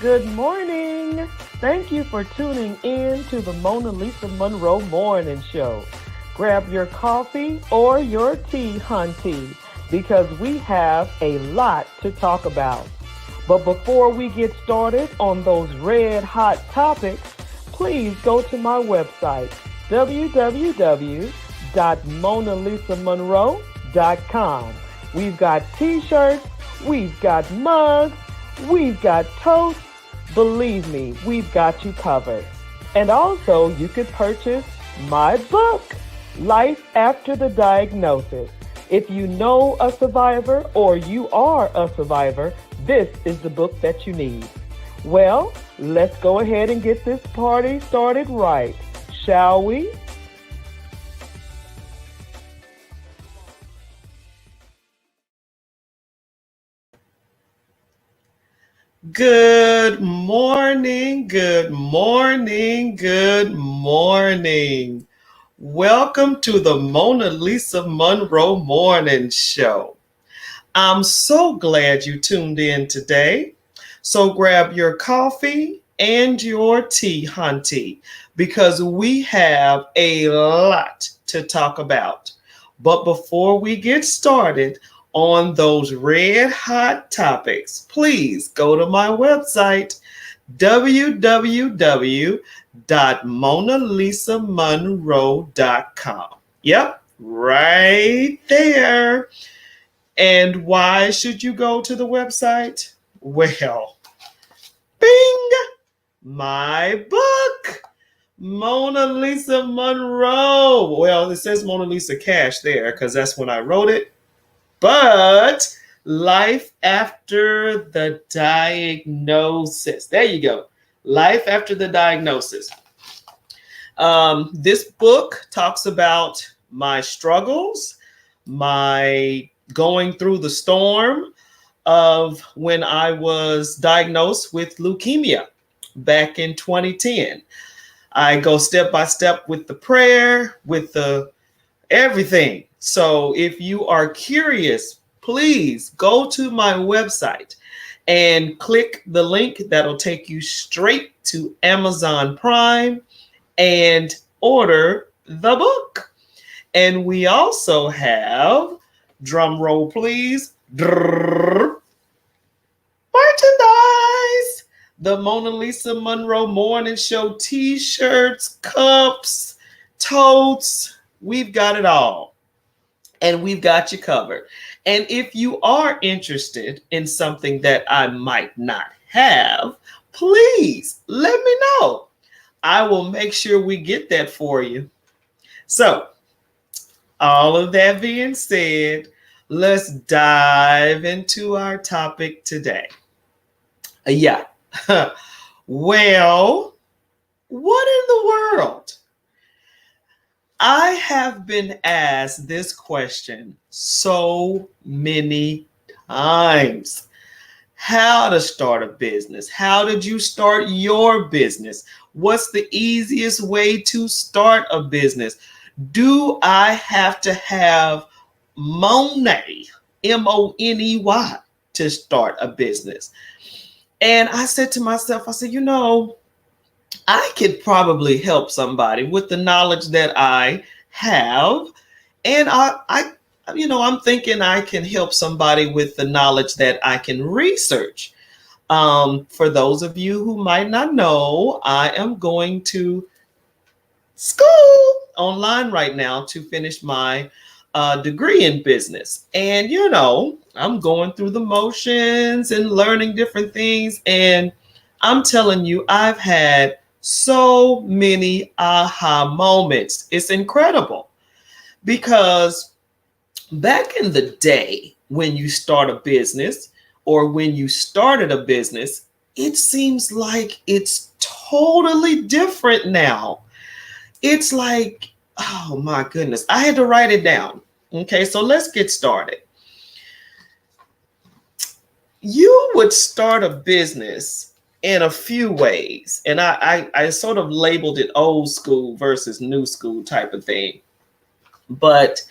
Good morning. Thank you for tuning in to the Monalisa Monroe Morning Show. Grab your coffee or your tea, hunty, because we have a lot to talk about. But before we get started on those red hot topics, please go to my website, www.monalisamonroe.com. We've got t-shirts, we've got mugs, we've got toast. Believe me, we've got you covered. And also, you could purchase my book, Life After the Diagnosis. If you know a survivor or you are a survivor, this is the book that you need. Well, let's go ahead and get this party started right, shall we? Good morning, good morning, good morning. Welcome to the Monalisa Monroe Morning Show. I'm so glad you tuned in today. So grab your coffee and your tea, hunty, because we have a lot to talk about. But before we get started on those red hot topics, please go to my website, www.monalisamonroe.com. Yep, right there. And why should you go to the website? Well, bing, my book, Monalisa Monroe. Well, it says Mona Lisa Cash there because that's when I wrote it. But Life After the Diagnosis. There you go. Life After the Diagnosis. This book talks about my struggles, my going through the storm of when I was diagnosed with leukemia back in 2010. I go step by step with the prayer, with the everything. So if you are curious, please go to my website and click the link that'll take you straight to Amazon Prime and order the book. And we also have, drum roll please, merchandise. The Monalisa Monroe Morning Show t-shirts, cups, totes. We've got it all. And we've got you covered. And if you are interested in something that I might not have, please let me know. I will make sure we get that for you. So, all of that being said, let's dive into our topic today. Yeah. Well, what in the world? I have been asked this question so many times. How to start a business? How did you start your business? What's the easiest way to start a business? Do I have to have money, M-O-N-E-Y, to start a business? And I said to myself, I said, I could probably help somebody with the knowledge that I have. And I'm thinking I can help somebody with the knowledge that I can research. For those of you who might not know, I am going to school online right now to finish my degree in business. And, I'm going through the motions and learning different things. And I'm telling you, I've had so many aha moments. It's incredible because back in the day when you start a business or when you started a business, it seems like it's totally different now. It's like, oh my goodness, I had to write it down. Okay, so let's get started. You would start a business in a few ways. And I sort of labeled it old school versus new school type of thing. But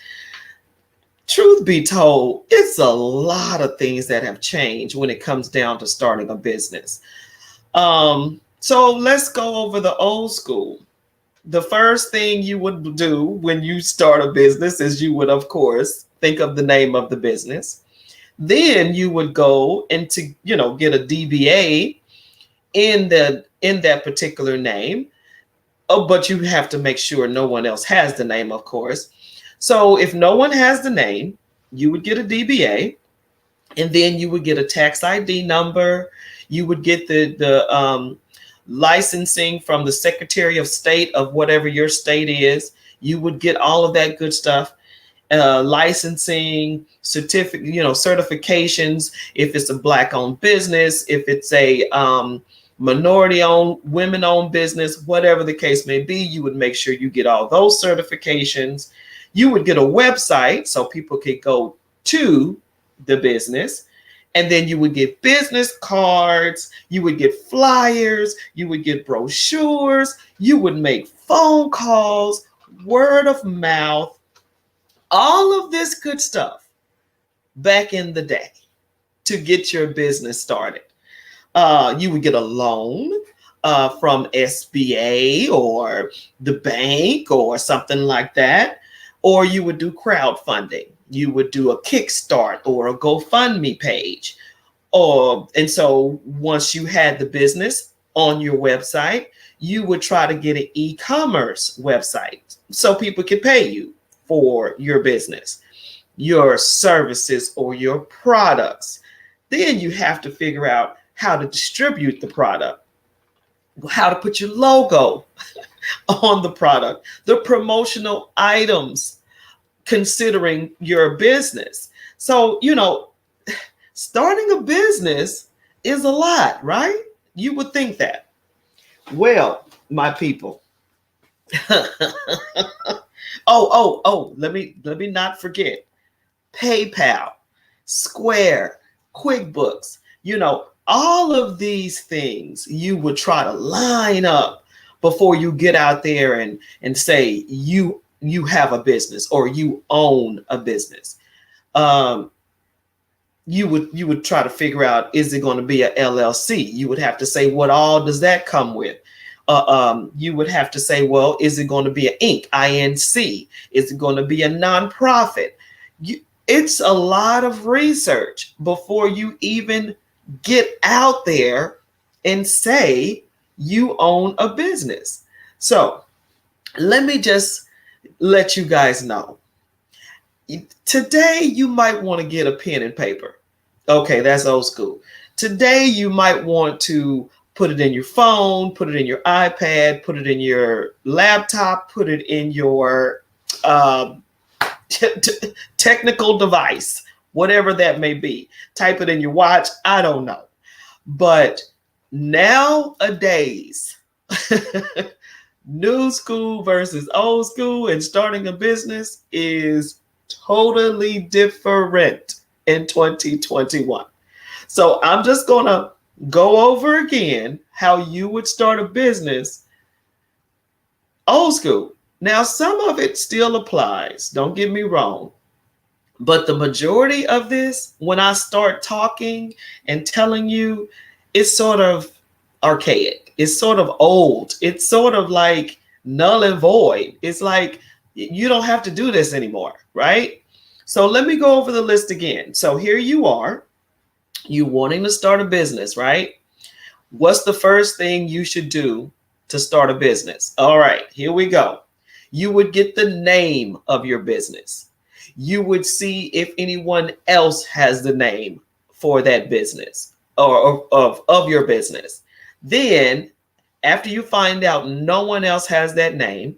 truth be told, it's a lot of things that have changed when it comes down to starting a business. So let's go over the old school. The first thing you would do when you start a business is you would, of course, think of the name of the business. Then you would go and to, get a DBA in that particular name. Oh, but you have to make sure no one else has the name, of course. So if no one has the name, you would get a DBA, and then you would get a tax ID number. You would get the licensing from the Secretary of State of whatever your state is. You would get all of that good stuff, licensing, certificate, certifications. If it's a Black-owned business, if it's a minority-owned, women-owned business, whatever the case may be, you would make sure you get all those certifications. You would get a website so people could go to the business. And then you would get business cards, you would get flyers, you would get brochures, you would make phone calls, word of mouth, all of this good stuff back in the day to get your business started. You would get a loan from SBA or the bank or something like that. Or you would do crowdfunding. You would do a Kickstart or a GoFundMe page. And so once you had the business on your website, you would try to get an e-commerce website so people could pay you for your business, your services, or your products. Then you have to figure out how to distribute the product, how to put your logo on the product, the promotional items, considering your business. So, starting a business is a lot, right? You would think that. Well, my people. Let me not forget PayPal, Square, QuickBooks, all of these things you would try to line up before you get out there and say you have a business or you own a business. You would try to figure out, is it going to be a LLC? You would have to say, what all does that come with? You would have to say, well, is it going to be an Inc., INC? Is it going to be a nonprofit? It's a lot of research before you even get out there and say you own a business. So let me just let you guys know. Today, you might want to get a pen and paper. Okay, that's old school. Today, you might want to put it in your phone, put it in your iPad, put it in your laptop, put it in your technical device, whatever that may be. Type it in your watch. I don't know. But nowadays, new school versus old school and starting a business is totally different in 2021. So I'm just going to go over again how you would start a business old school. Now, some of it still applies. Don't get me wrong. But the majority of this, when I start talking and telling you, it's sort of archaic. It's sort of old. It's sort of like null and void. It's like you don't have to do this anymore, right? So let me go over the list again. So here you are, you wanting to start a business, right? What's the first thing you should do to start a business? All right, here we go. You would get the name of your business. You would see if anyone else has the name for that business or of your business. Then, after you find out no one else has that name,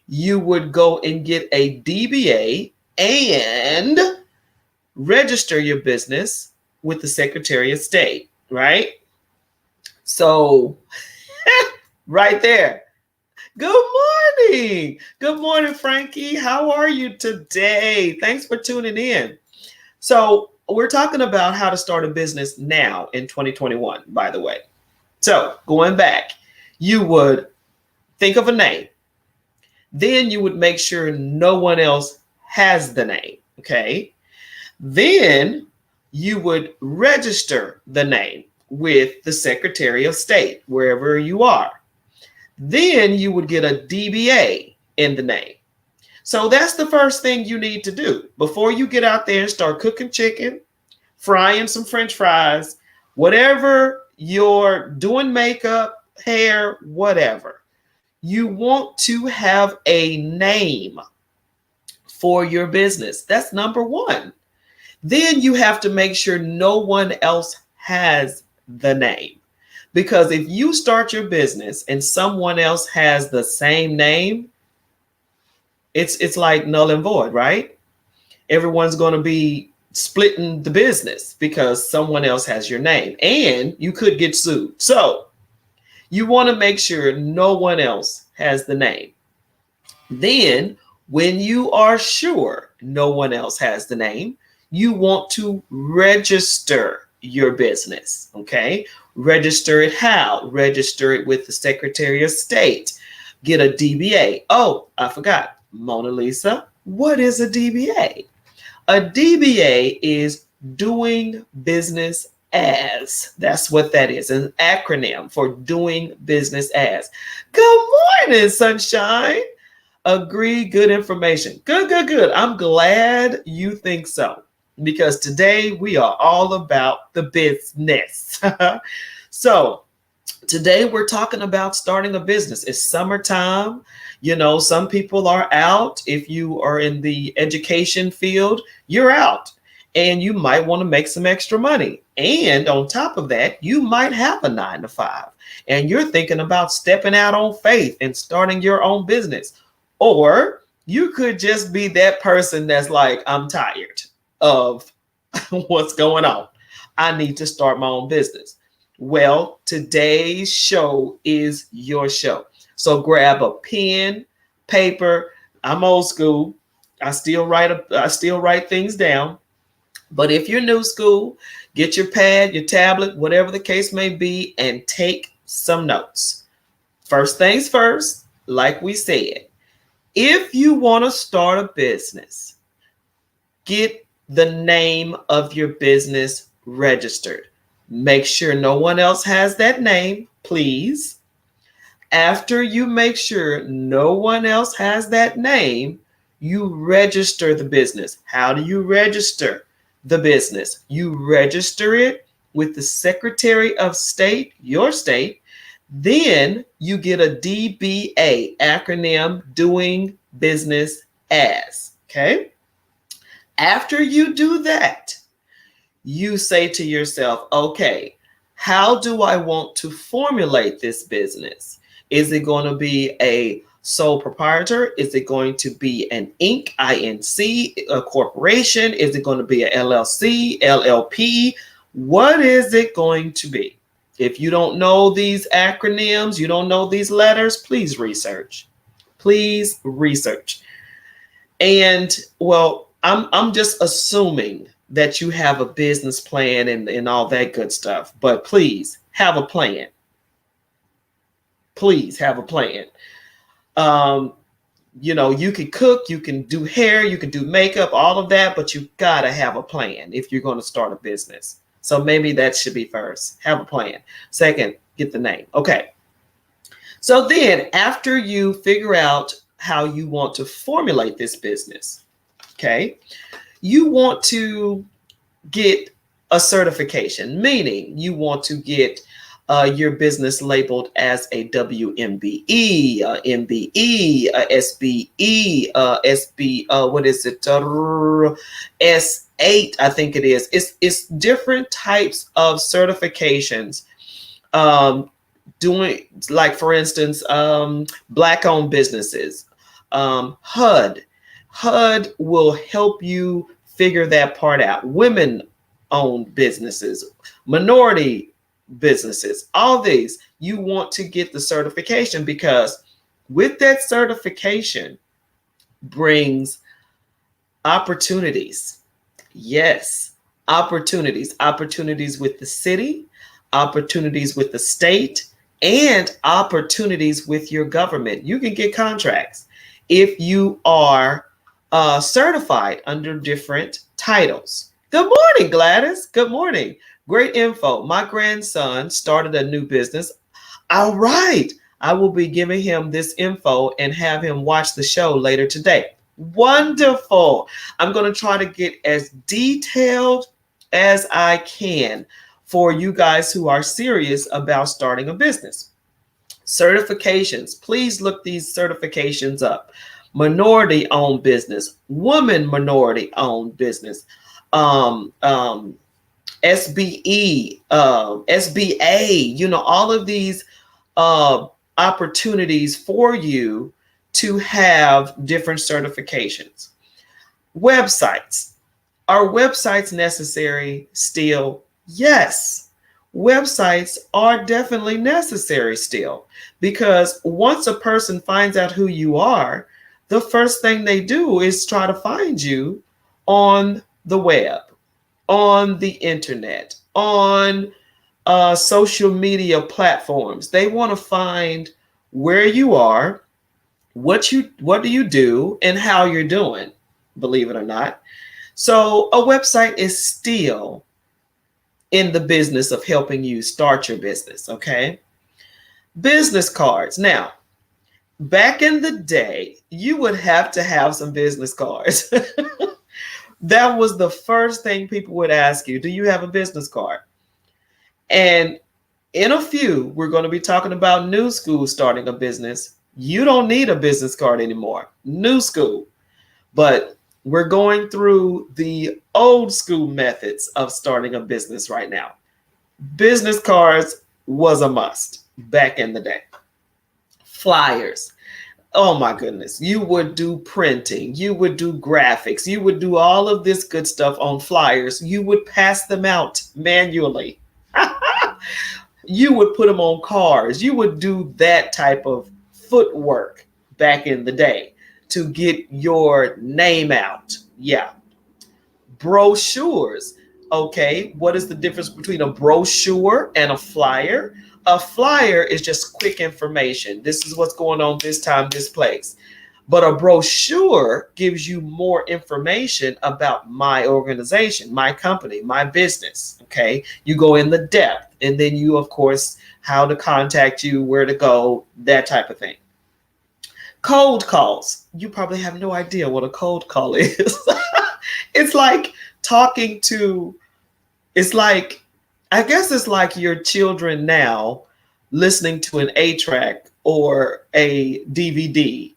you would go and get a DBA and register your business with the Secretary of State, right? So, right there. Good morning. Good morning, Frankie. How are you today? Thanks for tuning in. So, we're talking about how to start a business now in 2021, by the way. So, going back, you would think of a name. Then you would make sure no one else has the name, okay? Then you would register the name. with the Secretary of State, wherever you are. Then you would get a DBA in the name. So that's the first thing you need to do before you get out there and start cooking chicken, frying some French fries, whatever you're doing, makeup, hair, whatever. You want to have a name for your business. That's number one. Then you have to make sure no one else has the name. Because if you start your business and someone else has the same name, it's like null and void, right? Everyone's going to be splitting the business because someone else has your name and you could get sued. So you want to make sure no one else has the name. Then, when you are sure no one else has the name, you want to register your business. Okay. Register it how? Register it with the Secretary of State. Get a DBA. Oh, I forgot. Mona Lisa, what is a DBA? A DBA is doing business as. That's what that is, an acronym for doing business as. Good morning, sunshine. Agree, good information. Good, good, good. I'm glad you think so because today we are all about the business. So, today we're talking about starting a business. It's summertime. You know, some people are out. If you are in the education field, you're out and you might want to make some extra money. And on top of that, you might have a 9 to 5 and you're thinking about stepping out on faith and starting your own business. Or you could just be that person that's like, I'm tired of what's going on. I need to start my own business. Well, today's show is your show. So grab a pen, paper. I'm old school. I still write things down. But if you're new school, get your pad, your tablet, whatever the case may be, and take some notes. First things first, like we said, if you want to start a business, get the name of your business registered. Make sure no one else has that name, please. After you make sure no one else has that name, you register the business. How do you register the business? You register it with the Secretary of State, your state. Then you get a DBA, acronym doing business as. Okay. After you do that, you say to yourself, okay, how do I want to formulate this business? Is it going to be a sole proprietor? Is it going to be an Inc., INC, a corporation? Is it going to be a LLC, LLP? What is it going to be? If you don't know these acronyms, you don't know these letters, please research. Please research. And well, I'm just assuming that you have a business plan and all that good stuff, but please have a plan. Please have a plan. You know, you can cook, you can do hair, you can do makeup, all of that, but you gotta have a plan if you're going to start a business. So maybe that should be first. Have a plan. Second, get the name. Okay. So then after you figure out how you want to formulate this business, okay, you want to get a certification, meaning you want to get your business labeled as a WMBE, MBE, SBE, SB, what is it? S8, I think it is. It's different types of certifications. Doing, like, for instance, Black-owned businesses, HUD. HUD will help you figure that part out. Women-owned businesses, minority businesses, all these, you want to get the certification because with that certification brings opportunities. Yes, opportunities with the city, opportunities with the state, and opportunities with your government. You can get contracts if you are certified under different titles. Good morning, Gladys. Good morning. Great info. My grandson started a new business. All right. I will be giving him this info and have him watch the show later today. Wonderful. I'm going to try to get as detailed as I can for you guys who are serious about starting a business. Certifications. Please look these certifications up. Minority owned business, woman minority owned business, um, um, SBE, SBA, all of these uh, opportunities for you to have different certifications. Websites. Are websites necessary still? Yes. Websites are definitely necessary still, because once a person finds out who you are, the first thing they do is try to find you on the web, on the internet, on social media platforms. They want to find where you are, what do you do, and how you're doing, believe it or not. So a website is still in the business of helping you start your business, okay? Business cards. Now, back in the day, you would have to have some business cards. That was the first thing people would ask you. Do you have a business card? And in a few, we're going to be talking about new school starting a business. You don't need a business card anymore. New school. But we're going through the old school methods of starting a business right now. Business cards was a must back in the day. Flyers. Oh my goodness. You would do printing, you would do graphics, you would do all of this good stuff on flyers. You would pass them out manually. You would put them on cars. You would do that type of footwork back in the day to get your name out. Yeah. Brochures. Okay, what is the difference between a brochure and a flyer? A flyer is just quick information. This is what's going on this time, this place. But a brochure gives you more information about my organization, my company, my business. Okay, you go in the depth, and then you, of course, how to contact you, where to go, that type of thing. Cold calls. You probably have no idea what a cold call is. It's like talking to, it's like, I guess it's like your children now listening to an A track or a DVD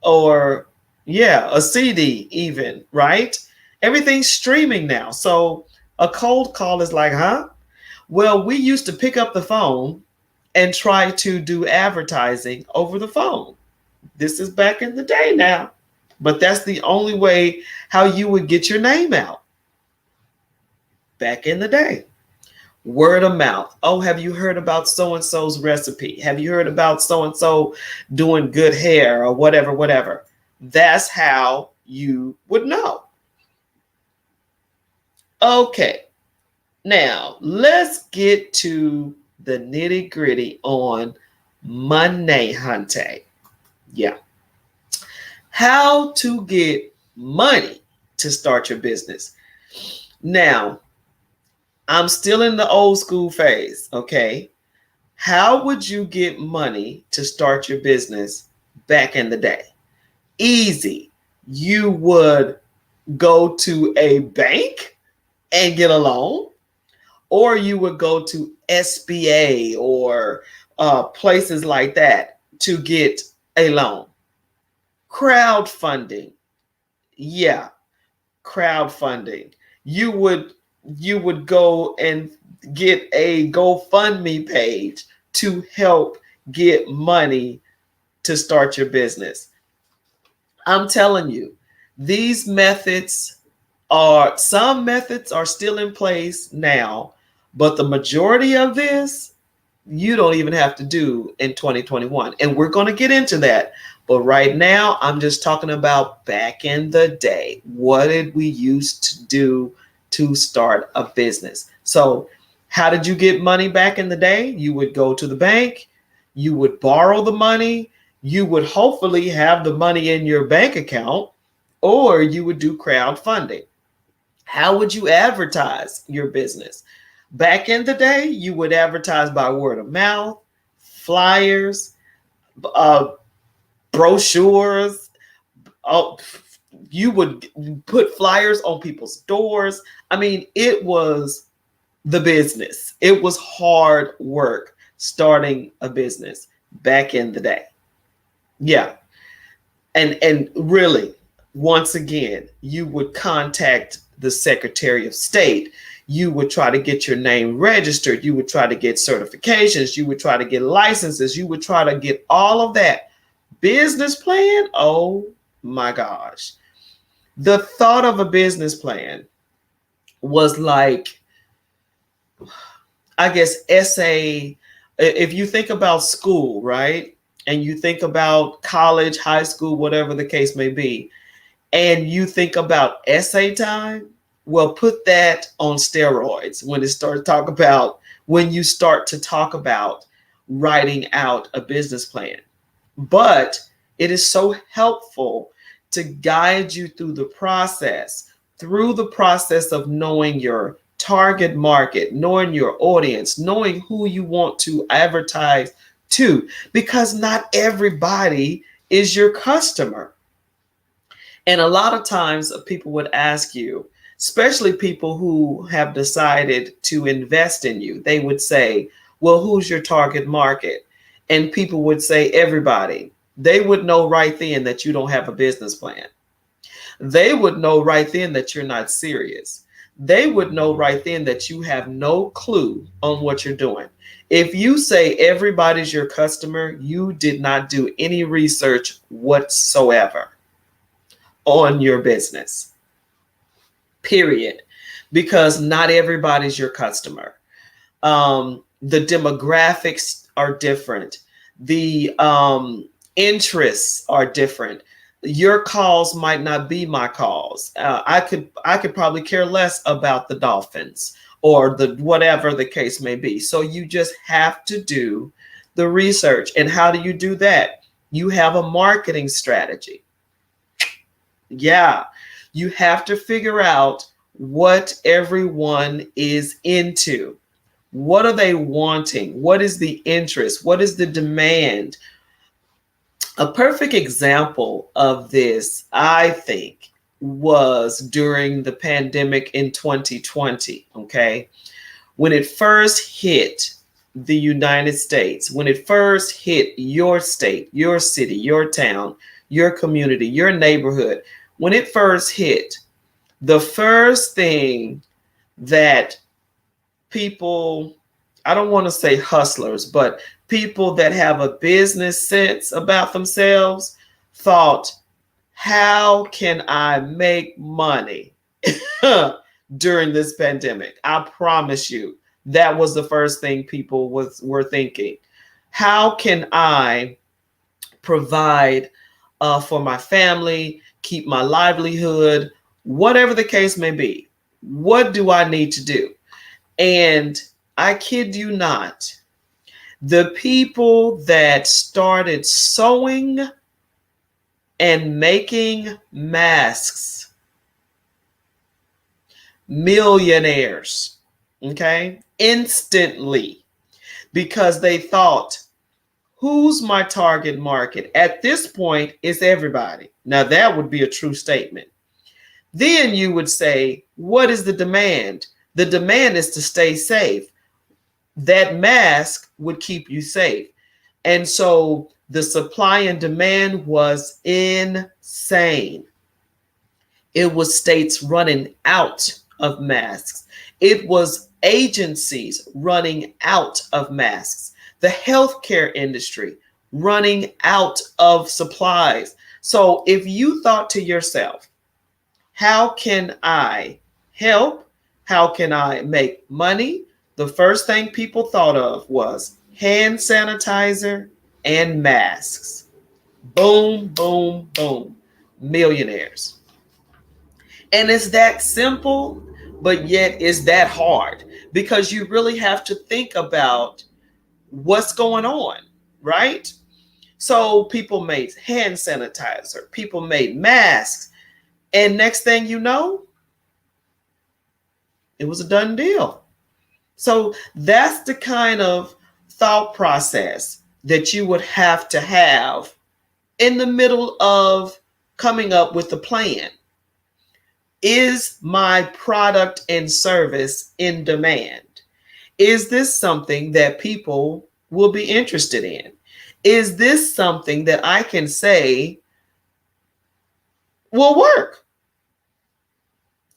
or, yeah, a CD even, right? Everything's streaming now. So a cold call is like, huh? Well, we used to pick up the phone and try to do advertising over the phone. This is back in the day now, but that's the only way how you would get your name out back in the day. Word of mouth. Oh, have you heard about so and so's recipe? Have you heard about so and so doing good hair or whatever, whatever? That's how you would know. Okay, now let's get to the nitty gritty on money hunting. Yeah. How to get money to start your business. Now, I'm still in the old school phase, okay? How would you get money to start your business back in the day? Easy. You would go to a bank and get a loan, or you would go to SBA or places like that to get a loan. Crowdfunding. Yeah, crowdfunding. You would go and get a GoFundMe page to help get money to start your business. I'm telling you, these methods some methods are still in place now, but the majority of this you don't even have to do in 2021. And we're going to get into that. But right now, I'm just talking about back in the day. What did we used to do to start a business? So, how did you get money back in the day? You would go to the bank, you would borrow the money, you would hopefully have the money in your bank account, or you would do crowdfunding. How would you advertise your business? Back in the day, you would advertise by word of mouth, flyers, uh, brochures. Oh, you would put flyers on people's doors. I mean, it was the business. It was hard work starting a business back in the day. Yeah. And really, once again, you would contact the Secretary of State. You would try to get your name registered. You would try to get certifications. You would try to get licenses. You would try to get all of that. Business plan? Oh my gosh. The thought of a business plan was like, I guess, essay. If you think about school, right? And you think about college, high school, whatever the case may be, and you think about essay time, well, put that on steroids when you start to talk about writing out a business plan. But it is so helpful to guide you through the process of knowing your target market, knowing your audience, knowing who you want to advertise to, because not everybody is your customer. And a lot of times people would ask you, especially people who have decided to invest in you, they would say, well, who's your target market? And people would say, everybody. They would know right then that you don't have a business plan. They would know right then that you're not serious. They would know right then that you have no clue on what you're doing. If you say everybody's your customer, you did not do any research whatsoever on your business, period. Because not everybody's your customer. The demographics are different. The interests are different. Your calls might not be my calls. I could probably care less about the Dolphins or the whatever the case may be. So you just have to do the research. And how do you do that? You have a marketing strategy. Yeah, you have to figure out what everyone is into. What are they wanting? What is the interest? What is the demand? A perfect example of this, I think, was during the pandemic in 2020. Okay. When it first hit the United States, when it first hit your state, your city, your town, your community, your neighborhood, when it first hit, the first thing that people, I don't want to say hustlers, but people that have a business sense about themselves thought, how can I make money during this pandemic? I promise you, that was the first thing people were thinking. How can I provide for my family, keep my livelihood, whatever the case may be? What do I need to do? And I kid you not, the people that started sewing and making masks, millionaires, okay, instantly, because they thought, who's my target market? At this point, it's everybody. Now, that would be a true statement. Then you would say, what is the demand? The demand is to stay safe. That mask would keep you safe. And so the supply and demand was insane. It was states running out of masks. It was agencies running out of masks. The healthcare industry running out of supplies. So if you thought to yourself, how can I help? How can I make money? The first thing people thought of was hand sanitizer and masks. Boom, boom, boom. Millionaires. And it's that simple, but yet it's that hard because you really have to think about what's going on, right? So people made hand sanitizer, people made masks, and next thing you know, it was a done deal. So that's the kind of thought process that you would have to have in the middle of coming up with a plan. Is my product and service in demand? Is this something that people will be interested in? Is this something that I can say will work?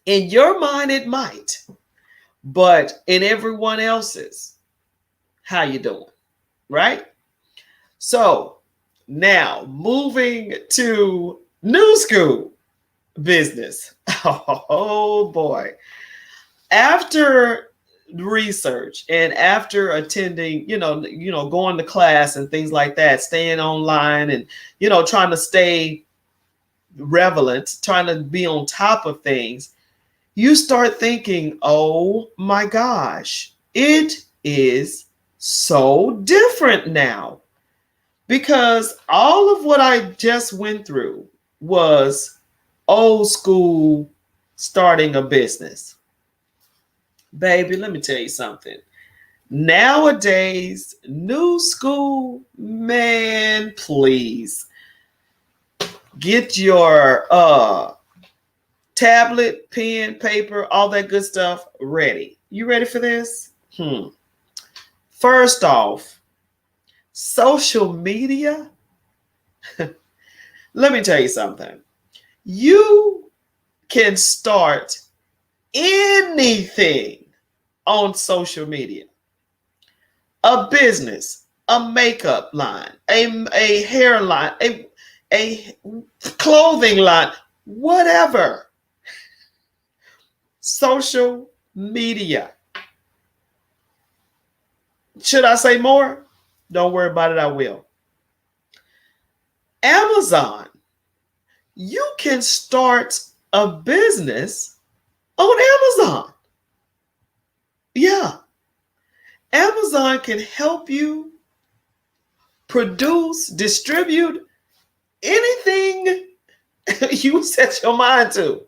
In your mind, it might, but in everyone else's, how you doing? Right? So now moving to new school business. Oh boy. After research and after attending, going to class and things like that, staying online and, trying to stay relevant, trying to be on top of things, you start thinking, oh my gosh, it is so different now. Because all of what I just went through was old school starting a business. Baby, let me tell you something. Nowadays, new school, man, please get your tablet, pen, paper, all that good stuff ready. You ready for this? First off, social media. Let me tell you something. You can start anything on social media. A business, a makeup line, a hair line, a clothing line, whatever. Social media. Should I say more? Don't worry about it, I will. Amazon. You can start a business on Amazon. Yeah. Amazon can help you produce, distribute anything you set your mind to.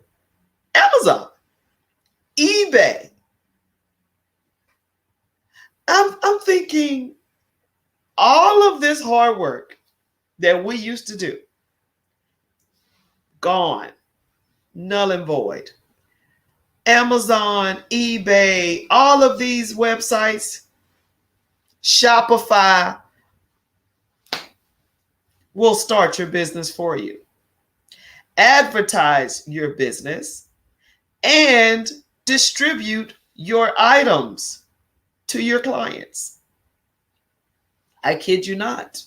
Amazon, eBay. I'm thinking all of this hard work that we used to do, gone, null and void. Amazon, eBay, all of these websites, Shopify will start your business for you. Advertise your business and distribute your items to your clients. I kid you not.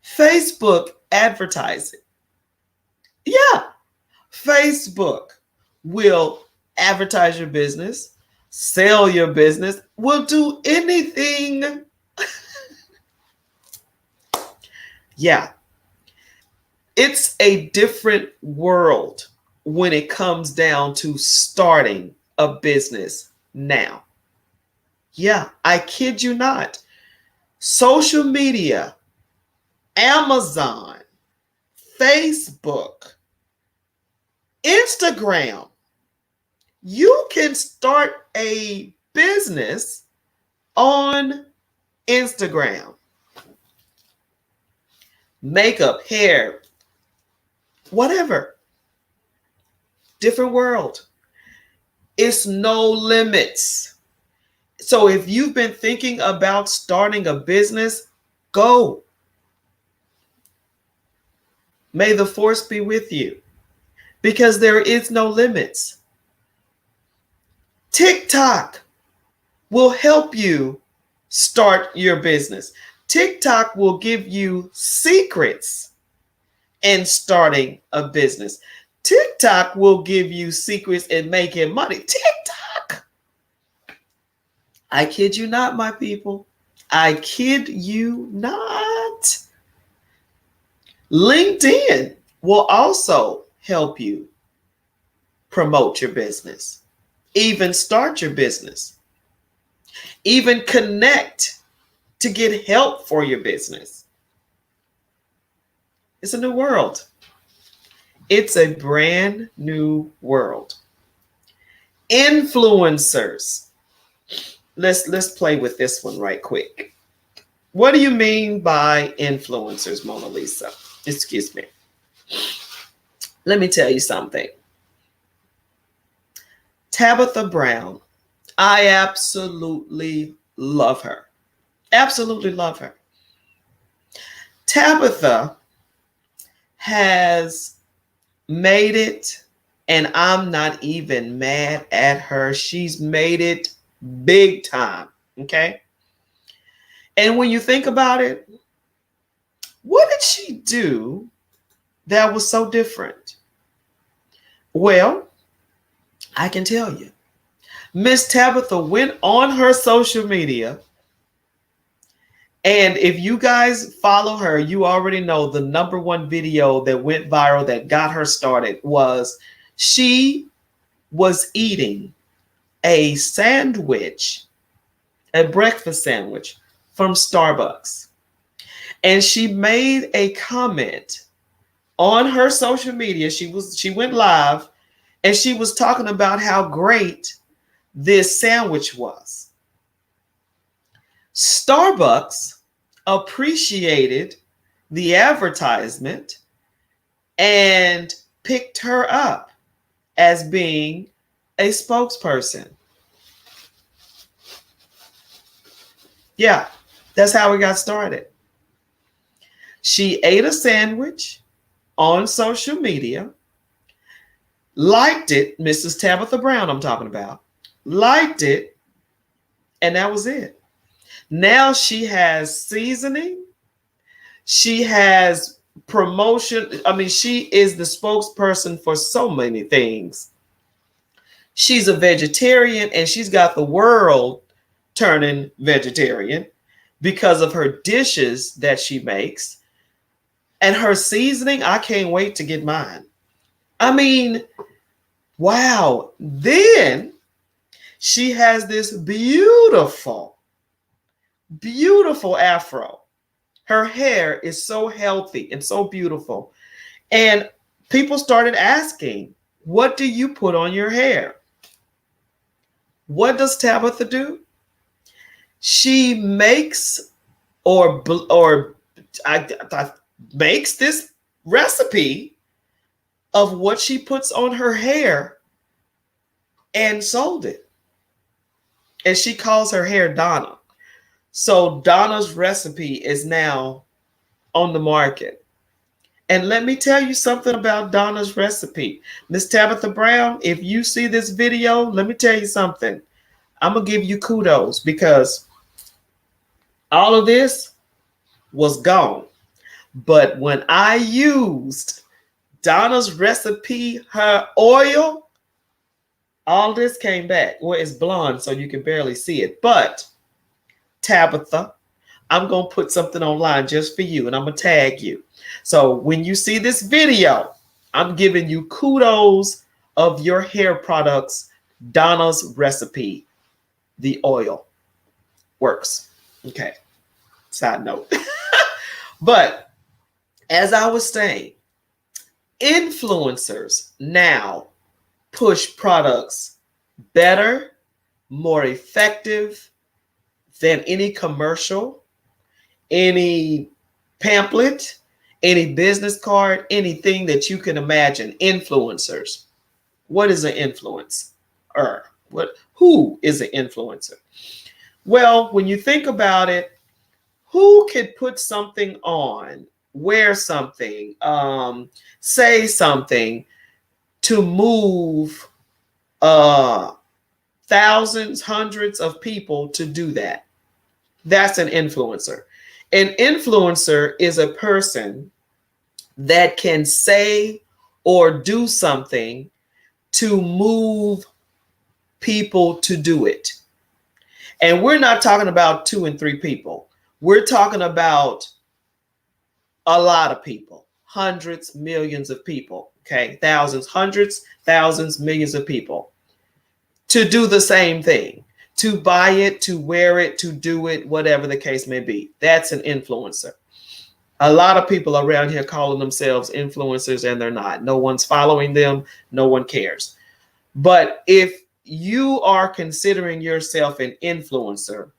Facebook advertising. Yeah, Facebook will advertise your business, sell your business, will do anything. Yeah, it's a different world when it comes down to starting a business now. Yeah, I kid you not. Social media, Amazon, Facebook, Instagram. You can start a business on Instagram. Makeup, hair, whatever. Different world. It's no limits. So if you've been thinking about starting a business, go. May the force be with you, because there is no limits. TikTok will help you start your business. TikTok will give you secrets in starting a business. TikTok will give you secrets in making money. TikTok. I kid you not, my people. I kid you not. LinkedIn will also help you promote your business, even start your business, even connect to get help for your business. It's a new world. It's a brand new world. Influencers. Let's play with this one right quick. What do you mean by influencers, Mona Lisa? Excuse me. Let me tell you something. Tabitha Brown, I absolutely love her. Absolutely love her. Tabitha has made it, and I'm not even mad at her. She's made it big time. Okay. And when you think about it, what did she do that was so different? Well, I can tell you. Miss Tabitha went on her social media, and if you guys follow her, you already know the number one video that went viral that got her started was she was eating a sandwich, a breakfast sandwich from Starbucks. And she made a comment on her social media. She went live and she was talking about how great this sandwich was. Starbucks appreciated the advertisement and picked her up as being a spokesperson. Yeah, that's how it got started. She ate a sandwich on social media, liked it, Mrs. Tabitha Brown, I'm talking about, liked it, and that was it. Now she has seasoning, she has promotion. I mean, she is the spokesperson for so many things. She's a vegetarian, and she's got the world turning vegetarian because of her dishes that she makes. And her seasoning, I can't wait to get mine. I mean, wow. Then she has this beautiful, beautiful afro. Her hair is so healthy and so beautiful. And people started asking, what do you put on your hair? What does Tabitha do? She makes makes this recipe of what she puts on her hair and sold it. And she calls her hair Donna. So Donna's recipe is now on the market. And let me tell you something about Donna's recipe. Miss Tabitha Brown, if you see this video, let me tell you something. I'm going to give you kudos because all of this was gone. But when I used Donna's recipe, her oil, all this came back. Well, it's blonde, so you can barely see it. But Tabitha, I'm going to put something online just for you, and I'm going to tag you. So when you see this video, I'm giving you kudos of your hair products. Donna's recipe, the oil works. Okay. Side note. But as I was saying, influencers now push products better, more effective than any commercial, any pamphlet, any business card, anything that you can imagine. Influencers. What is an influencer? Who is an influencer? Well, when you think about it, who could put something on, wear something, say something to move thousands, hundreds of people to do that? That's an influencer. An influencer is a person that can say or do something to move people to do it. And we're not talking about 2 and 3 people. We're talking about a lot of people, hundreds, millions of people, okay? Thousands, hundreds, thousands, millions of people to do the same thing, to buy it, to wear it, to do it, whatever the case may be. That's an influencer. A lot of people around here calling themselves influencers, and they're not. No one's following them. No one cares. But if you are considering yourself an influencer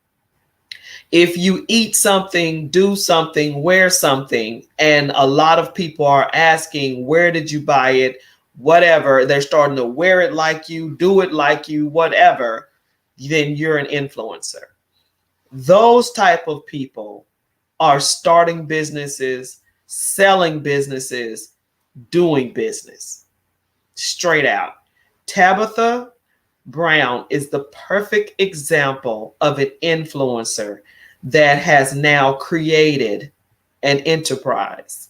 if you eat something, do something, wear something, and a lot of people are asking, where did you buy it? Whatever, they're starting to wear it like you, do it like you, whatever, then you're an influencer. Those type of people are starting businesses, selling businesses, doing business. Straight out. Tabitha Brown is the perfect example of an influencer that has now created an enterprise.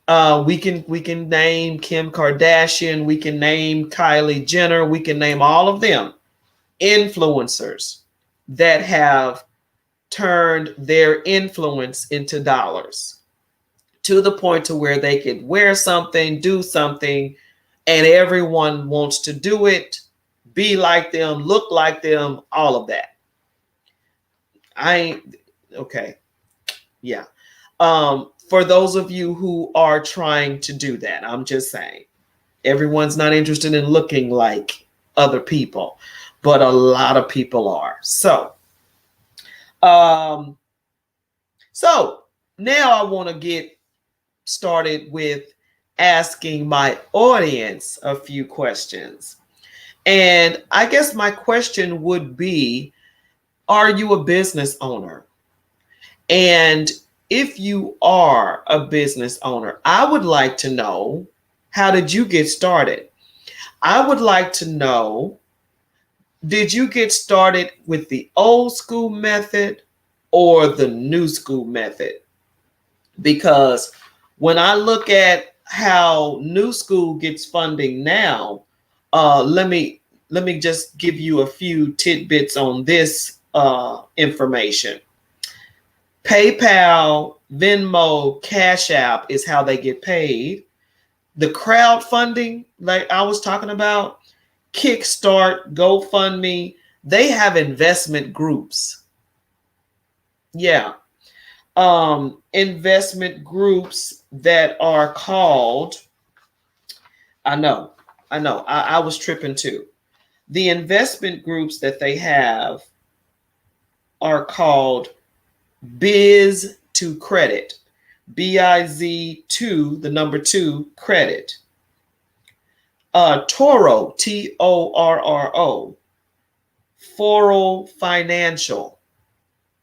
We can name Kim Kardashian, we can name Kylie Jenner, we can name all of them influencers that have turned their influence into dollars to the point to where they could wear something, do something, and everyone wants to do it, be like them, look like them, all of that. I ain't okay. Yeah. For those of you who are trying to do that, I'm just saying, everyone's not interested in looking like other people, but a lot of people are. Um, so now I want to get started with asking my audience a few questions. And I guess my question would be, are you a business owner? And if you are a business owner, I would like to know, how did you get started? I would like to know, did you get started with the old school method or the new school method? Because when I look at how new school gets funding now, let me just give you a few tidbits on this information. PayPal, Venmo, Cash App is how they get paid. The crowdfunding, like I was talking about, Kickstart, GoFundMe, they have investment groups. Yeah. Investment groups that are called, I was tripping too. The investment groups that they have are called Biz to Credit, BIZ 2, the number 2, credit. Toro, TORRO, Foro Financial,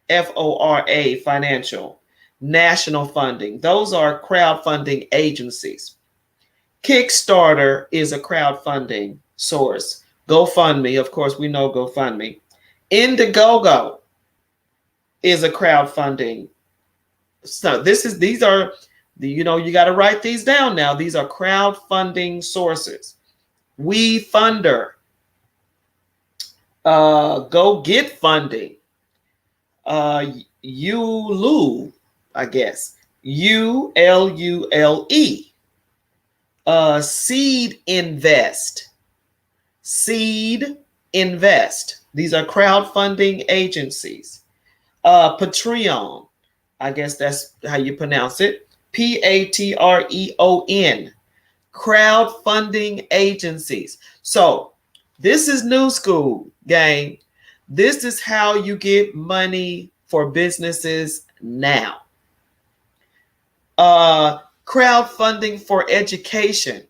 FORA Financial, National Funding. Those are crowdfunding agencies. Kickstarter is a crowdfunding source. GoFundMe, of course, we know GoFundMe. Indiegogo is a crowdfunding. So these are you got to write these down now. These are crowdfunding sources. WeFunder, Go Get Funding, Ulule, I guess, ULULE, Seed Invest, Seed Invest. These are crowdfunding agencies. Patreon, I guess that's how you pronounce it. Patreon, crowdfunding agencies. So this is new school, gang. This is how you get money for businesses now. Crowdfunding for education.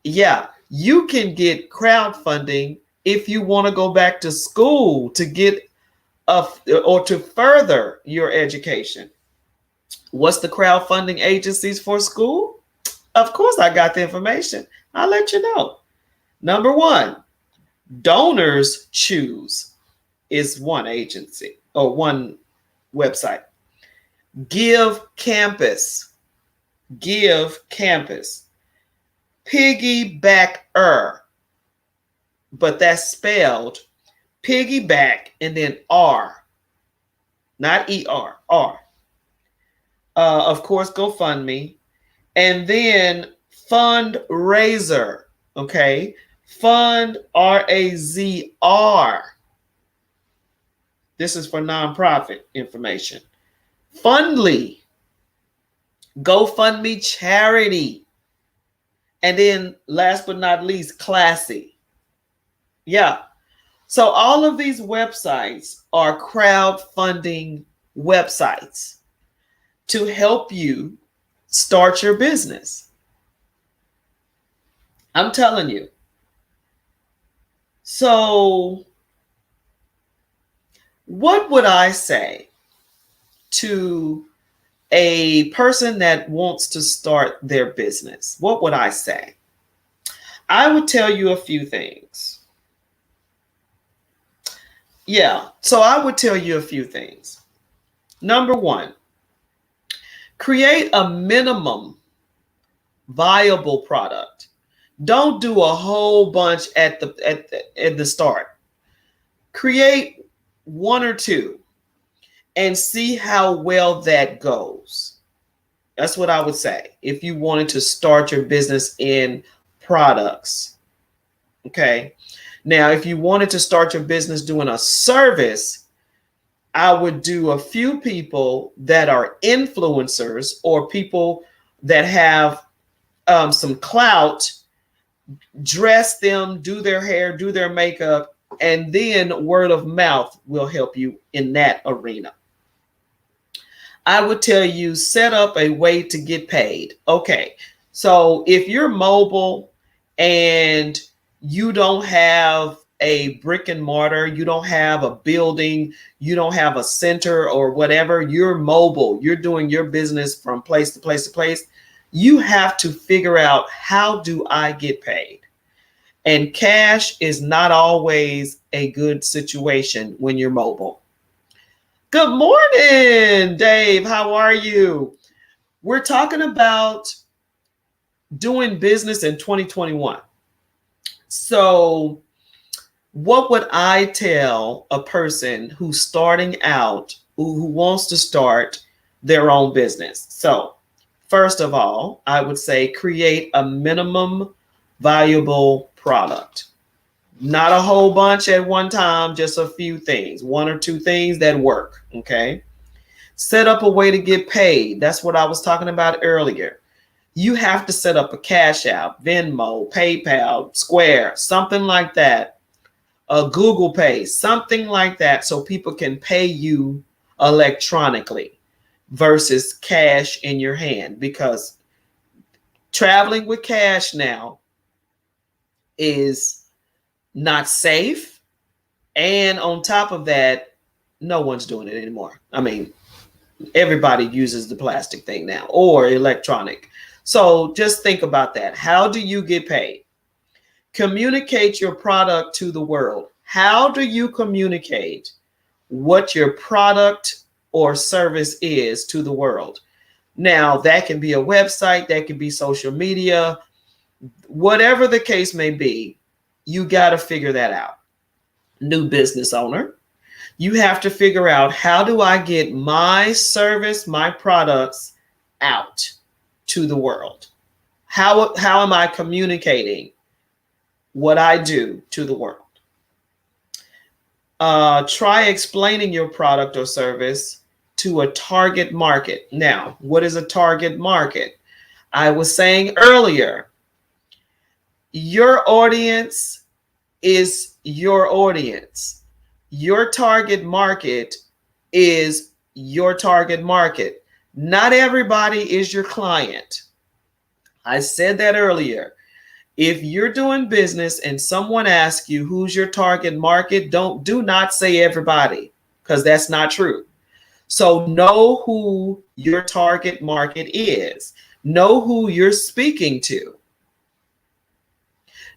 Yeah, you can get crowdfunding if you want to go back to school to get or to further your education. What's the crowdfunding agencies for school? Of course, I got the information. I'll let you know. Number 1, Donors Choose is one agency or one website. Give Campus, Piggybacker, but that's spelled piggyback and then R, not ER, R. Of course, GoFundMe, and then Fundraiser, okay? Fund, RAZR. This is for nonprofit information. Fundly, GoFundMe charity. And then last but not least, classy. Yeah. So all of these websites are crowdfunding websites to help you start your business. I'm telling you. So, what would I say to a person that wants to start their business? What would I say? I would tell you a few things. Yeah, so I would tell you a few things. Number one, create a minimum viable product. Don't do a whole bunch at the start. Create one or two and see how well that goes. That's what I would say if you wanted to start your business in products. Okay. Now, if you wanted to start your business doing a service, I would do a few people that are influencers or people that have some clout, dress them, do their hair, do their makeup, and then word of mouth will help you in that arena. I would tell you set up a way to get paid. Okay, so if you're mobile and you don't have a brick and mortar, you don't have a building, you don't have a center or whatever, you're mobile, you're doing your business from place to place to place, you have to figure out, how do I get paid? And cash is not always a good situation when you're mobile. Good morning, Dave. How are you? We're talking about doing business in 2021. So, what would I tell a person who's starting out, who wants to start their own business? So, first of all, I would say create a minimum valuable product. Not a whole bunch at one time, just a few things, one or two things that work. Okay. Set up a way to get paid. That's what I was talking about earlier. You have to set up a Cash App, Venmo, PayPal, Square, something like that, a Google Pay, something like that, so people can pay you electronically versus cash in your hand, because traveling with cash now is not safe. And on top of that, no one's doing it anymore. I mean, everybody uses the plastic thing now or electronic. So just think about that. How do you get paid? Communicate your product to the world. How do you communicate what your product or service is to the world? Now, that can be a website, that can be social media, whatever the case may be, you got to figure that out. New business owner, you have to figure out, how do I get my service, my products out to the world? How am I communicating what I do to the world? Try explaining your product or service to a target market. Now, what is a target market? I was saying earlier, your audience is your audience. Your target market is your target market. Not everybody is your client. I said that earlier. If you're doing business and someone asks you who's your target market, do not say everybody, because that's not true. So know who your target market is. Know who you're speaking to.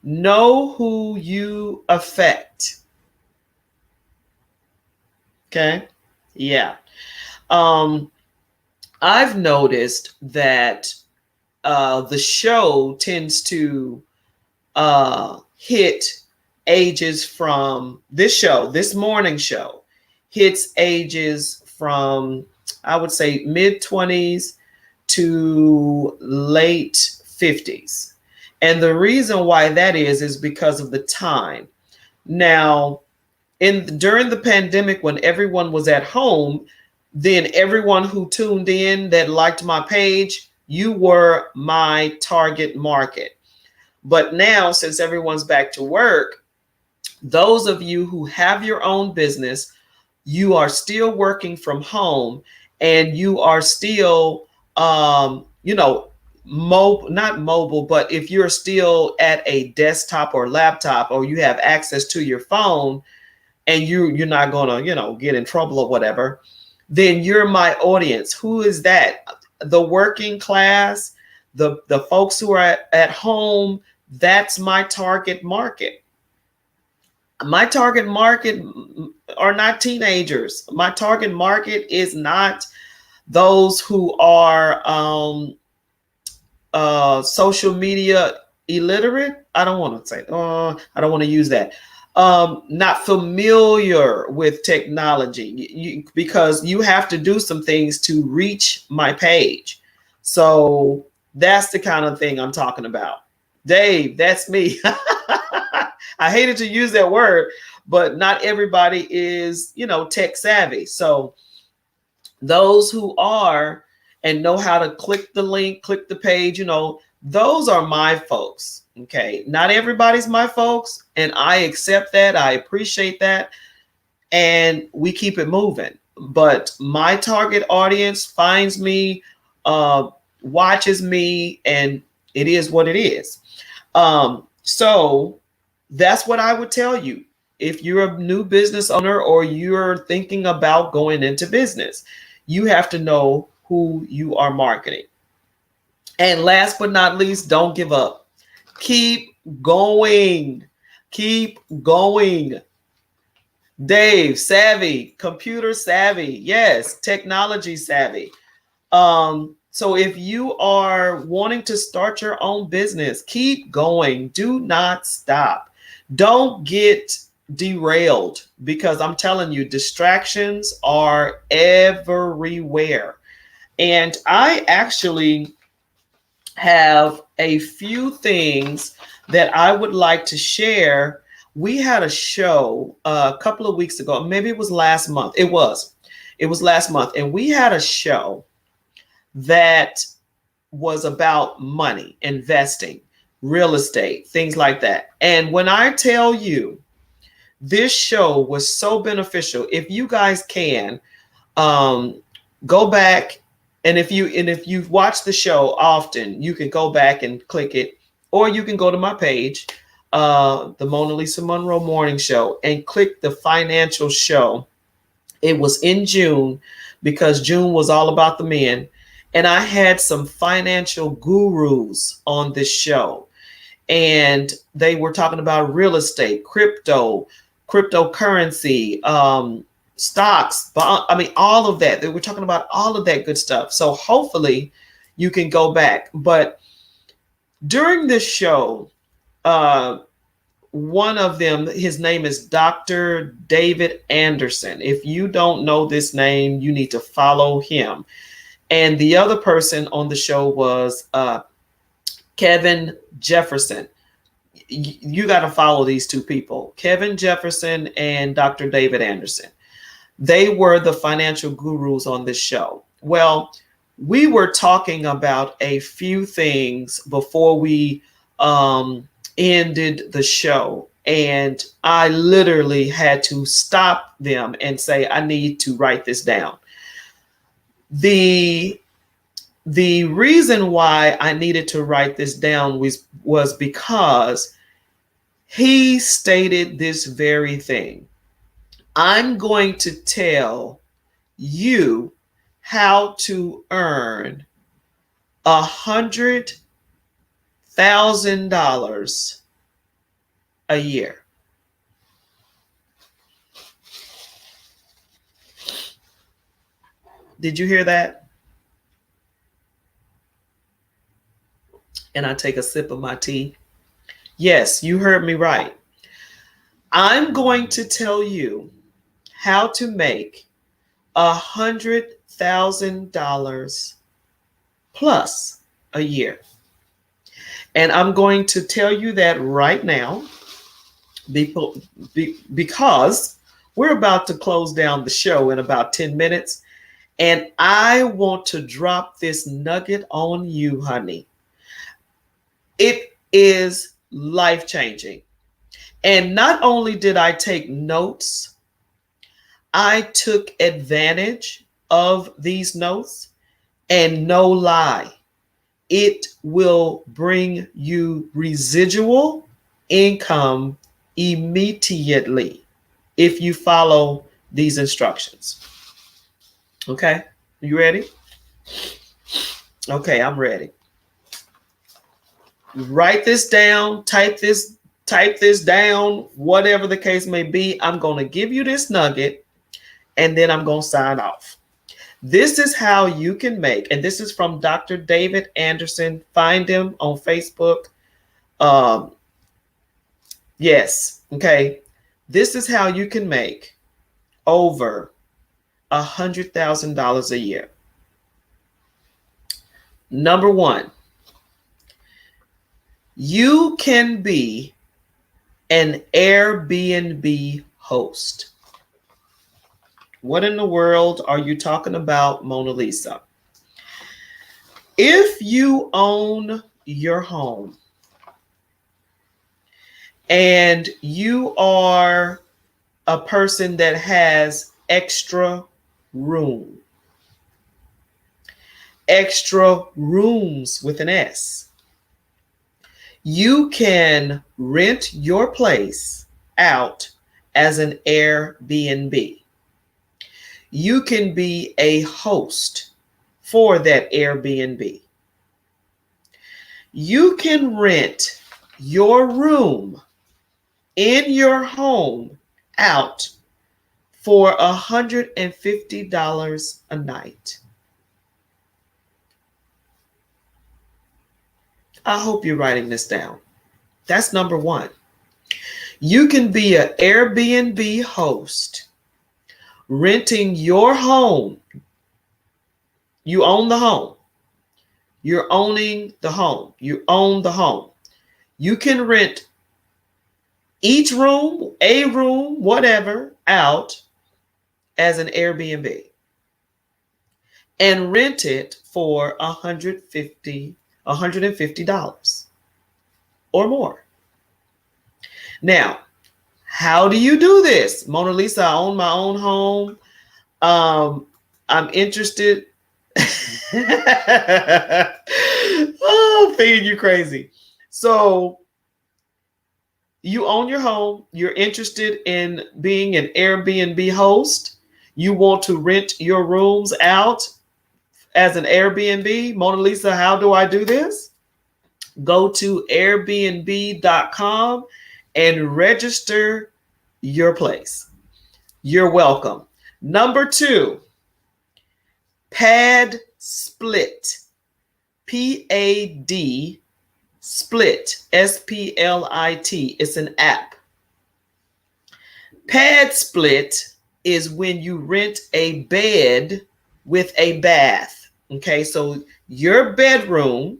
Know who you affect. Okay? Yeah. I've noticed that the show tends to hit ages from this morning show hits ages from, I would say, mid-20s to late 50s. And the reason why that is because of the time. Now, during the pandemic, when everyone was at home, then everyone who tuned in that liked my page, you were my target market. But now, since everyone's back to work, those of you who have your own business, you are still working from home, and you are still, you know, not mobile, but if you're still at a desktop or laptop, or you have access to your phone, and you're not gonna, get in trouble or whatever, then you're my audience. Who is that? The working class, the folks who are at home. That's my target market. My target market are not teenagers. My target market is not those who are social media illiterate. I don't want to say, I don't want to use that. Not familiar with technology, because you have to do some things to reach my page. So that's the kind of thing I'm talking about. Dave, that's me. I hated to use that word, but not everybody is, tech savvy. So those who are and know how to click the link, click the page, those are my folks. Okay. Not everybody's my folks. And I accept that. I appreciate that. And we keep it moving. But my target audience finds me, watches me, and it is what it is. So that's what I would tell you. If you're a new business owner, or you're thinking about going into business, you have to know who you are marketing. And last but not least, don't give up. Keep going. Keep going. Dave, savvy, computer savvy. Yes, technology savvy. So if you are wanting to start your own business, keep going. Do not stop. Don't get derailed, because I'm telling you, distractions are everywhere. And I actually have a few things that I would like to share. We had a show a couple of weeks ago. Maybe it was last month. It was last month. And we had a show that was about money, investing, real estate, things like that. And when I tell you, this show was so beneficial. If you guys can, go back, and if you've watched the show often, you can go back and click it, or you can go to my page, the Monalisa Monroe Morning Show, and click the financial show. It was in June, because June was all about the men. And I had some financial gurus on this show, and they were talking about real estate, cryptocurrency, stocks, all of that. They were talking about all of that good stuff. So hopefully you can go back. But during this show, one of them, his name is Dr. David Anderson. If you don't know this name, you need to follow him. And the other person on the show was Kevin Jefferson. You got to follow these two people, Kevin Jefferson and Dr. David Anderson. They were the financial gurus on this show. Well, we were talking about a few things before we ended the show. And I literally had to stop them and say, I need to write this down. The reason why I needed to write this down was because he stated this very thing. I'm going to tell you how to earn $100,000 a year. Did you hear that? And I take a sip of my tea. Yes, you heard me right. I'm going to tell you how to make $100,000 plus a year. And I'm going to tell you that right now, because we're about to close down the show in about 10 minutes. And I want to drop this nugget on you, honey. It is life-changing. And not only did I take notes, I took advantage of these notes, and no lie, it will bring you residual income immediately if you follow these instructions. Okay, you ready? Okay, I'm ready. Write this down, type this down, whatever the case may be. I'm going to give you this nugget and then I'm going to sign off. This is how you can make, and this is from Dr. David Anderson. Find him on Facebook. Yes, okay. This is how you can make over $100,000 a year. Number one, you can be an Airbnb host. What in the world are you talking about, Monalisa? If you own your home and you are a person that has extra rooms with an S, you can rent your place out as an Airbnb. You can be a host for that Airbnb. You can rent your room in your home out for $150 a night. I hope you're writing this down. That's number one. You can be an Airbnb host renting your home. You own the home. You're owning the home. You own the home. You can rent each room, a room, whatever, out as an Airbnb and rent it for $150 or more. Now, how do you do this? Monalisa, I own my own home. I'm interested. Oh, feeding you crazy. So you own your home. You're interested in being an Airbnb host. You want to rent your rooms out as an Airbnb. Monalisa, how do I do this? Go to airbnb.com and register your place. You're welcome. Number two, Pad Split. PAD Split. SPLIT. It's an app. Pad Split is when you rent a bed with a bath. Okay, so your bedroom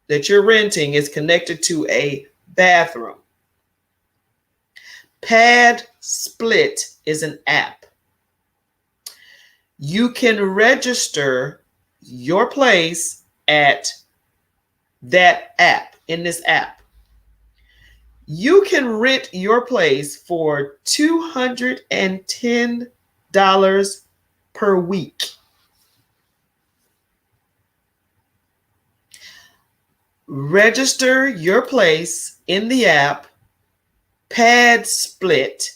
that you're renting is connected to a bathroom. Pad Split is an app. You can register your place at that app, in this app. You can rent your place for $210 per week. Register your place in the app, Pad Split.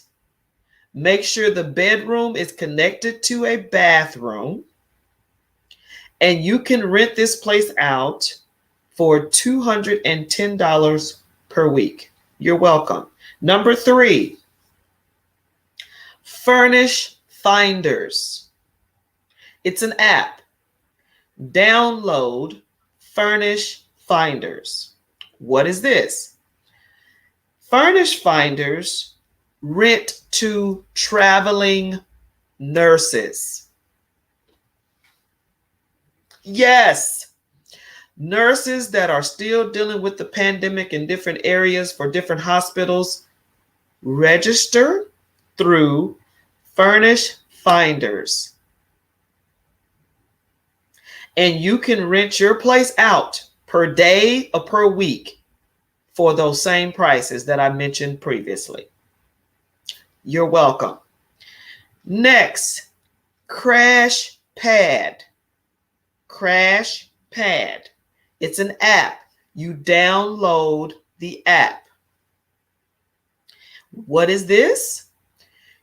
Make sure the bedroom is connected to a bathroom, and you can rent this place out for $210 per week. You're welcome. Number three, Furnish Finders. It's an app. Download Furnish Finders. What is this? Furnish Finders rent to traveling nurses. Yes, nurses that are still dealing with the pandemic in different areas for different hospitals. Register through Furnish Finders. And you can rent your place out per day or per week for those same prices that I mentioned previously. You're welcome. Next, Crash Pad. Crash Pad. It's an app. You download the app. What is this?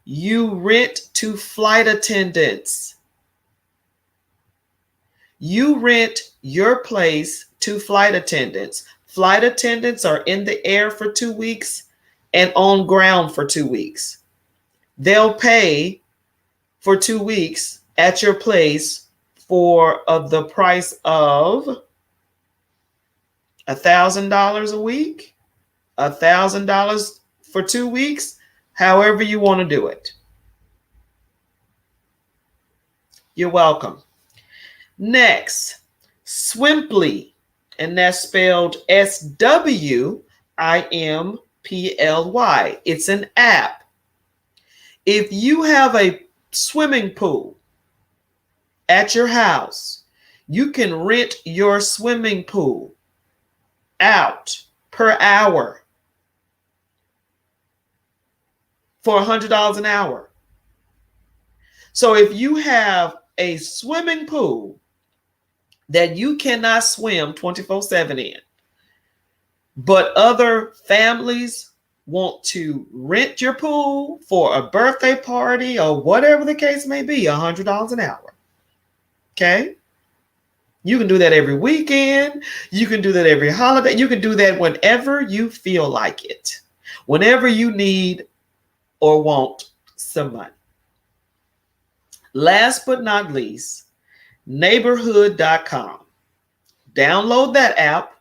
You rent to flight attendants. You rent your place to flight attendants. Flight attendants are in the air for 2 weeks and on ground for 2 weeks. They'll pay for 2 weeks at your place for the price of $1,000 a week, $1,000 for 2 weeks, however you want to do it. You're welcome. Next, Swimply, and that's spelled Swimply. It's an app. If you have a swimming pool at your house, you can rent your swimming pool out per hour for $100 an hour. So if you have a swimming pool that you cannot swim 24/7 in, but other families want to rent your pool for a birthday party or whatever the case may be, $100 an hour. Okay? You can do that every weekend. You can do that every holiday. You can do that whenever you feel like it, whenever you need or want some money. Last but not least, neighborhood.com. Download that app.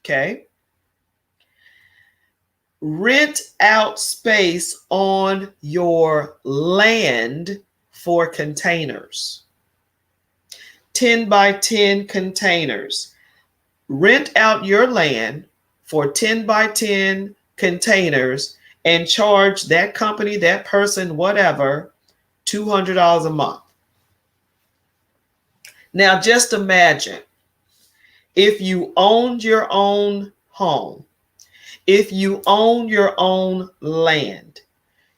Okay. Rent out space on your land for containers. 10 by 10 containers. Rent out your land for 10 by 10 containers and charge that company, that person, whatever, $200 a month. Now, just imagine if you owned your own home, if you own your own land,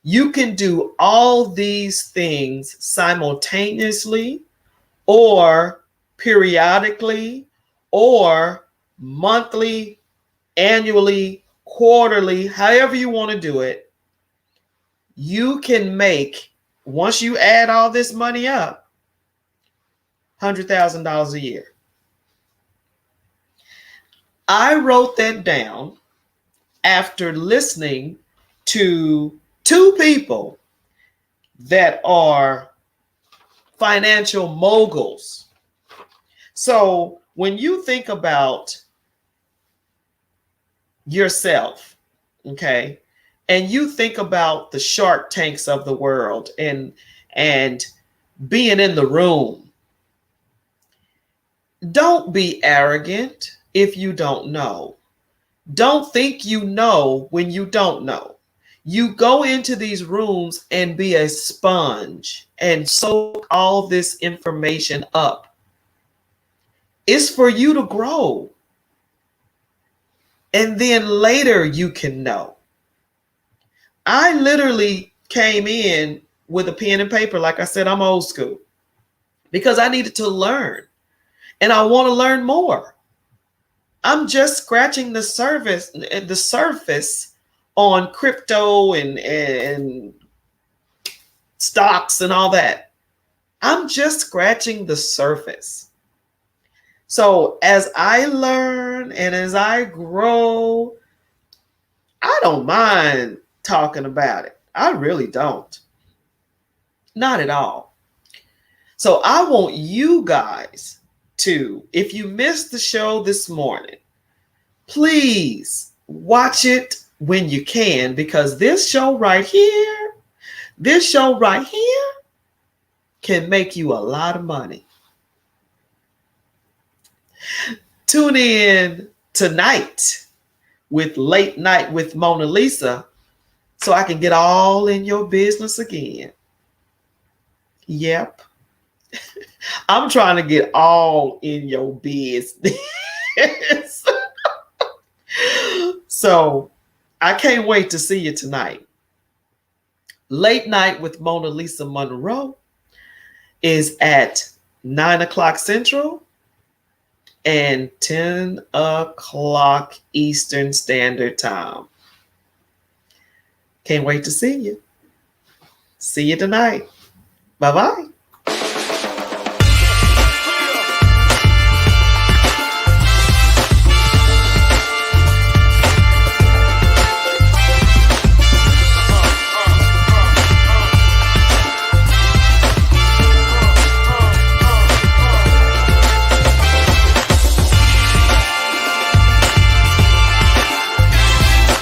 you can do all these things simultaneously or periodically or monthly, annually, quarterly, however you want to do it. You can make, once you add all this money up, $100,000 a year. I wrote that down after listening to 2 people that are financial moguls. So when you think about yourself, okay, and you think about the Shark Tanks of the world and being in the room, don't be arrogant if you don't know. Don't think you know when you don't know. You go into these rooms and be a sponge and soak all this information up. It's for you to grow. And then later you can know. I literally came in with a pen and paper. Like I said, I'm old school because I needed to learn and I want to learn more. I'm just scratching the surface on crypto and stocks and all that. I'm just scratching the surface. So as I learn and as I grow, I don't mind talking about it. I really don't. Not at all. So I want you guys to, if you missed the show this morning, please watch it when you can, because this show right here can make you a lot of money. Tune in tonight with Late Night with Monalisa so I can get all in your business again. Yep. I'm trying to get all in your business. So I can't wait to see you tonight. Late Night with Monalisa Monroe is at 9 o'clock Central and 10 o'clock Eastern Standard Time. Can't wait to see you. See you tonight. Bye bye.